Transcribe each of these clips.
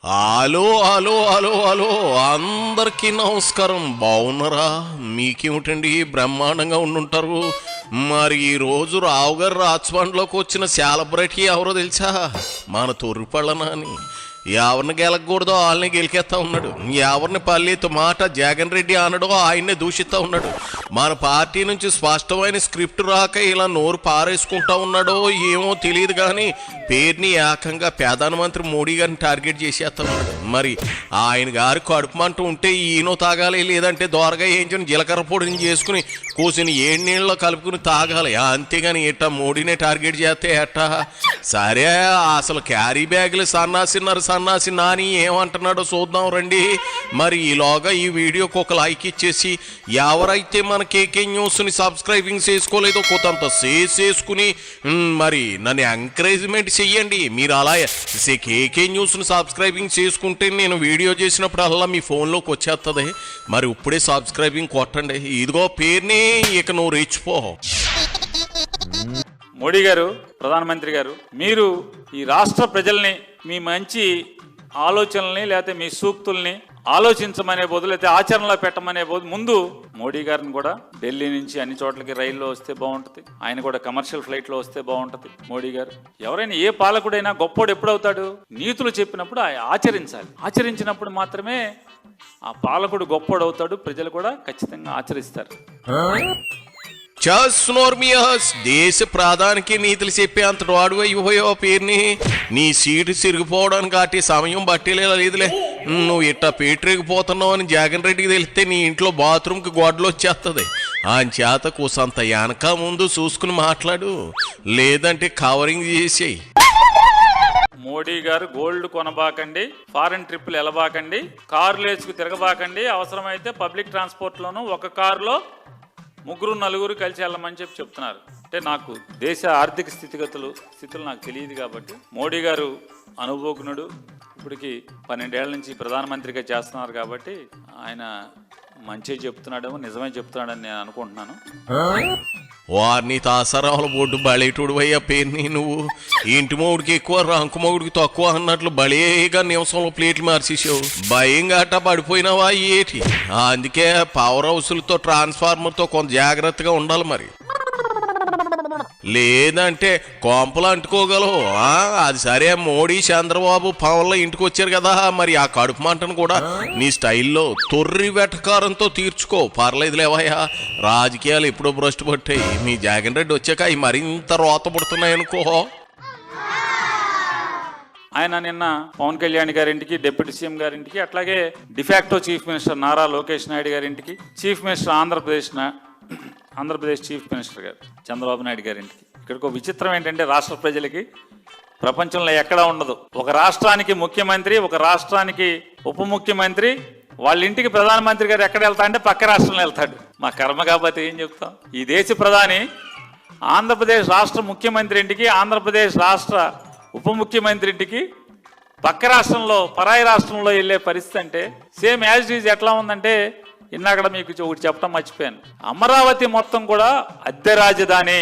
Hello hello hello hello అందరికీ నమస్కారం. బాగున్నారా? మీకేమిటండి బ్రహ్మాండంగా ఉండుంటారు. మరి ఈరోజు రావు గారు రాజమండ్రిలోకి వచ్చిన సెలబ్రిటీ ఎవరో తెలుసా? మన తొర్రిపళ్ళనా అని. ఎవరిని గెలకూడదో వాళ్ళని గెలికేస్తా ఉన్నాడు. ఎవరిని పల్లెతో మాట జగన్ రెడ్డి అనడో ఆయన్నే దూషిస్తా ఉన్నాడు. మన పార్టీ నుంచి స్పష్టమైన స్క్రిప్ట్ రాక ఇలా నోరు పారేసుకుంటా ఉన్నాడో ఏమో తెలియదు, కానీ పేరుని ఏకంగా ప్రధానమంత్రి మోడీ గారిని టార్గెట్ చేసేస్తా ఉన్నాడు. మరి ఆయన గారు కడుపుమంటూ ఉంటే ఈనో తాగాలి, లేదంటే దోరగా ఏంచని జీలకర్ర పొడిని చేసుకుని కూర్చుని 7 నీళ్ళలో కలుపుకుని తాగాలి. అంతేగాని ఎట్టా మోడీనే టార్గెట్ చేస్తే ఎట్టా? సరే, అసలు క్యారీ బ్యాగులు సన్నాసి నాని ఏమంటున్నాడో చూద్దాం రండి. మరి ఈలోగా ఈ వీడియోకి ఒక లైక్ ఇచ్చేసి, ఎవరైతే మన కేకే న్యూస్ని సబ్స్క్రైబింగ్ చేసుకోలేదో కొంత చేసుకుని మరి నన్ను ఎంకరేజ్మెంట్ చెయ్యండి. మీరు అలా కేకే న్యూస్ని సబ్స్క్రైబింగ్ చేసుకుంటే నేను వీడియో చేసినప్పుడల్లా మీ ఫోన్లోకి వచ్చేస్తుంది. మరి ఇప్పుడే సబ్స్క్రైబింగ్ కొట్టండి. ఇదిగో పేరుని, ఇక నువ్వు రెచ్చిపో. మోడీ గారు, ప్రధానమంత్రి గారు, మీరు ఈ రాష్ట్ర ప్రజల్ని మీ మంచి ఆలోచనల్ని లేకపోతే మీ సూక్తుల్ని ఆలోచించమనే బదులు అయితే ఆచరణలో పెట్టమనే బదులు ముందు మోడీ గారిని కూడా ఢిల్లీ నుంచి అన్ని చోట్లకి రైల్లో వస్తే బాగుంటుంది. ఆయన కూడా కమర్షియల్ ఫ్లైట్లో వస్తే బాగుంటుంది. మోడీ గారు, ఎవరైనా ఏ పాలకుడైనా గొప్పోడు ఎప్పుడవుతాడు? నీతులు చెప్పినప్పుడు ఆచరించాలి. ఆచరించినప్పుడు మాత్రమే ఆ పాలకుడు గొప్పోడు అవుతాడు. ప్రజలు కూడా ఖచ్చితంగా ఆచరిస్తారు. దేశ ప్రధానికి నీతులు చెప్పే అంతటి వాడు అయిపోయో పేరుని. నీ సీటు సిరిగిపోవడానికి అట్టి సమయం బట్టలేదులే. నువ్వు ఇట్టా పేటరేగిపోతున్నావు అని జగన్ రెడ్డికి తెలిస్తే నీ ఇంట్లో బాత్రూమ్కి గొడ్డలు వచ్చేస్తుంది. ఆయన చేత కూసంత వెనక ముందు చూసుకుని మాట్లాడు, లేదంటే కవరింగ్ చేసేయి. మోడీ గారు గోల్డ్ కొనబాకండి, ఫారెన్ ట్రిప్పులు వెళ్ళబాకండి, కార్లు వేసుకు తిరగబాకండి, అవసరమైతే పబ్లిక్ ట్రాన్స్పోర్ట్లోనూ ఒక కారులో 3-4 కలిసి వెళ్ళమని చెప్తున్నారు. అంటే నాకు దేశ ఆర్థిక స్థితులు నాకు తెలియదు కాబట్టి మోడీ గారు అనుభవజ్ఞుడు. ఇప్పటికి 12 ఏళ్ల నుంచి ప్రధానమంత్రిగా చేస్తున్నారు కాబట్టి ఆయన మంచిగా చెప్తున్నాడేమో, నిజమే చెప్తున్నాడని నేను అనుకుంటున్నాను. వారిని తాసరాల బోర్డు బలేటుడు అయ్యా పేరుని. నువ్వు ఇంటి మొగుడికి ఎక్కువ రంకు మొగుడికి తక్కువ అన్నట్లు బలేగా నిమిషంలో ప్లేట్లు మార్చేసావు. భయం గట్టా పడిపోయినావా ఏటి? అందుకే పవర్ హౌస్లతో ట్రాన్స్ఫార్మర్తో కొంత జాగ్రత్తగా ఉండాలి. మరి లేదంటే కోంపలు అంటుకోగలవు. అది సరే, మోడీ చంద్రబాబు పవన్లో ఇంటికి వచ్చారు కదా, మరి ఆ కడుపు మంటను కూడా నీ స్టైల్లో తొర్రి వెటకారంతో తీర్చుకో. పర్లేదులేవయ్యా, రాజకీయాలు ఎప్పుడో భ్రష్టు పట్టాయి. మీ జగన్ రెడ్డి వచ్చాక అవి మరింత రోత పడుతున్నాయనుకో. ఆయన నిన్న పవన్ కళ్యాణ్ గారింటికి, డిప్యూటీ సీఎం గారింటికి, అట్లాగే de facto chief minister Nara Lokesh Naidu గారింటికి, chief minister Andhra Pradesh chief minister గారు చంద్రబాబు నాయుడు గారింటికి. ఇక్కడికి ఒక విచిత్రం ఏంటంటే, రాష్ట్ర ప్రజలకి ప్రపంచంలో ఎక్కడా ఉండదు. ఒక రాష్ట్రానికి ముఖ్యమంత్రి, ఒక రాష్ట్రానికి ఉప ముఖ్యమంత్రి, వాళ్ళ ఇంటికి ప్రధానమంత్రి గారు ఎక్కడ వెళ్తా అంటే పక్క రాష్ట్రంలో వెళ్తాడు. మా కర్మ కాకపోతే ఏం చెప్తాం? ఈ దేశ ప్రధాని ఆంధ్రప్రదేశ్ రాష్ట్ర ముఖ్యమంత్రి ఇంటికి, ఆంధ్రప్రదేశ్ రాష్ట్ర ఉప ముఖ్యమంత్రి ఇంటికి పక్క రాష్ట్రంలో, పరాయి రాష్ట్రంలో వెళ్ళే పరిస్థితి అంటే సేమ్ యాజ్ ఈజ్ ఎట్లా ఉందంటే, ఇందాక మీకు ఒకటి చెప్పడం మర్చిపోయాను. అమరావతి మొత్తం కూడా అద్దె రాజధాని.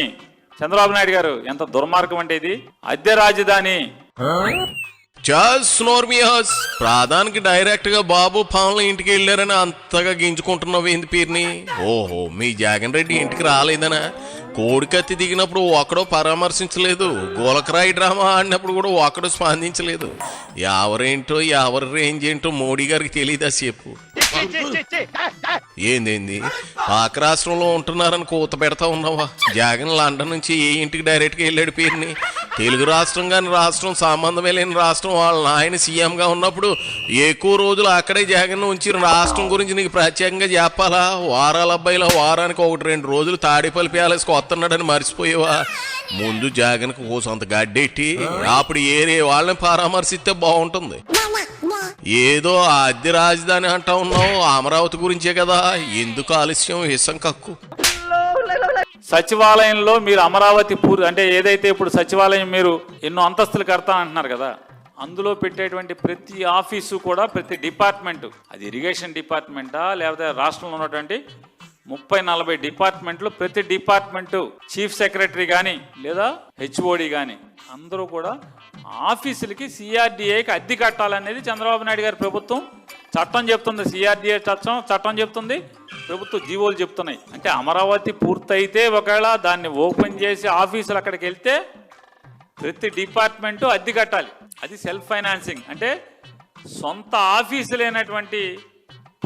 చంద్రబాబు నాయుడు గారు, ఎంత దుర్మార్గం అంటే ఇది! అద్దె రాజధాని. ప్రధానికి డైరెక్ట్ గా బాబు పవన్ల ఇంటికి వెళ్ళారని అంతగా గింజుకుంటున్నావు ఏంది పేరుని? ఓహో, మీ జగన్ రెడ్డి ఇంటికి రాలేదనా? కోడికత్తి దిగినప్పుడు ఒక్కడో పరామర్శించలేదు. గోలకరాయి డ్రామా ఆడినప్పుడు కూడా ఒక్కడో స్పందించలేదు. ఎవరేంటో ఎవరి రేంజ్ ఏంటో మోడీ గారికి తెలియదా చెప్పు. ఏంది పాక రాష్ట్రంలో ఉంటున్నారని కూత పెడతా ఉన్నావా? జగన్ లండన్ నుంచి ఏ ఇంటికి డైరెక్ట్గా వెళ్ళాడు పేరుని? తెలుగు రాష్ట్రం కానీ రాష్ట్రం సంబంధమే లేని రాష్ట్రం వాళ్ళ నాయన సీఎంగా ఉన్నప్పుడు ఎక్కువ రోజులు అక్కడే జగన్ ఉంచి రాష్ట్రం గురించి నీకు ప్రత్యేకంగా చెప్పాలా? వారాల అబ్బాయిలో వారానికి 1-2 రోజులు తాడేపల్లి ప్యాలెస్కి వస్తున్నాడని మర్చిపోయావా? ముందు జగన్కు కోసంత గడ్డెట్టి అప్పుడు ఏరే వాళ్ళని పరామర్శిస్తే బాగుంటుంది. ఏదో అద్దె రాజధాని అంటా ఉన్నావు, అమరావతి గురించే కదా, ఎందుకు ఆలస్యం? ఇసం కక్కు. సచివాలయంలో మీరు అమరావతి అంటే ఏదైతే ఇప్పుడు సచివాలయం మీరు ఎన్నో అంతస్తులు కడతా అంటున్నారు కదా, అందులో పెట్టేటువంటి ప్రతి ఆఫీసు కూడా, ప్రతి డిపార్ట్మెంటు, అది ఇరిగేషన్ డిపార్ట్మెంటా లేకపోతే రాష్ట్రంలో ఉన్నటువంటి 30-40 డిపార్ట్మెంట్లు, ప్రతి డిపార్ట్మెంటు చీఫ్ సెక్రటరీ కానీ లేదా హెచ్ఓడి కానీ అందరూ కూడా ఆఫీసులకి సిఆర్డిఏకి అద్దె కట్టాలనేది చంద్రబాబు నాయుడు గారి ప్రభుత్వం చట్టం చెప్తుంది. సిఆర్డిఏ చట్టం చెప్తుంది, ప్రభుత్వ జీవోలు చెప్తున్నాయి. అంటే అమరావతి పూర్తయితే ఒకవేళ దాన్ని ఓపెన్ చేసి ఆఫీసులు అక్కడికి వెళ్తే ప్రతి డిపార్ట్మెంటు అద్దె కట్టాలి. అది సెల్ఫ్ ఫైనాన్సింగ్. అంటే సొంత ఆఫీసు లేనటువంటి,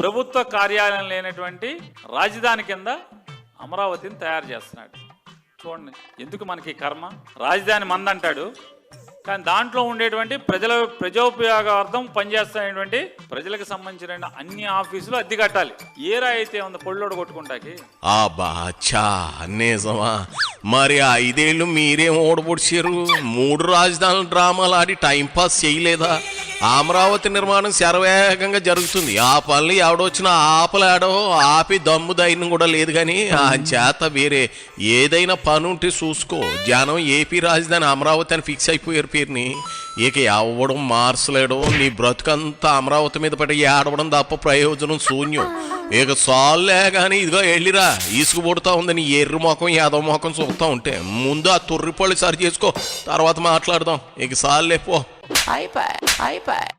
ప్రభుత్వ కార్యాలయం లేనటువంటి రాజధాని కింద అమరావతిని తయారు చేస్తున్నాడు. చూడండి ఎందుకు మనకి కర్మ. రాజధాని మందంటాడు, కానీ దాంట్లో ఉండేటువంటి ప్రజోపయోగార్థం పనిచేస్తున్నటువంటి ప్రజలకు సంబంధించిన అన్ని ఆఫీసులు అద్దె కట్టాలి. ఏరా అయితే ఉంది పొళ్ళోడు కొట్టుకుంటాకి. ఆ బాచా నిజమా? మరి 5 ఏళ్ళు మీరేం ఓడబొడిచారు? 3 రాజధానుల డ్రామాలు ఆడి టైంపాస్ చేయలేదా? అమరావతి నిర్మాణం శరవేగంగా జరుగుతుంది. ఆ పనులు ఎవడొచ్చినా ఆపలాడో ఆపి దమ్ము ధైర్యం కూడా లేదు. కానీ ఆ చేత వేరే ఏదైనా పని ఉంటే చూసుకో. జనం ఏపీ రాజధాని అమరావతి అని ఫిక్స్ అయిపోయారు పేరుని. ఇక ఎవడం మార్చలేడు. నీ బ్రతుకంతా అమరావతి మీద పడి ఏడవడం తప్ప ప్రయోజనం శూన్యం. ఇక సాల్లే కానీ ఇదిగో వెళ్ళిరా, ఈసుకు పుడతా ఉంది నీ ఎర్రి మొఖం యాదవ మొఖం చూస్తూ ఉంటే. ముందు ఆ తొర్రిపళ్ళు సరి చేసుకో, తర్వాత మాట్లాడదాం. ఇక సాల్లే పో. అయిపోయి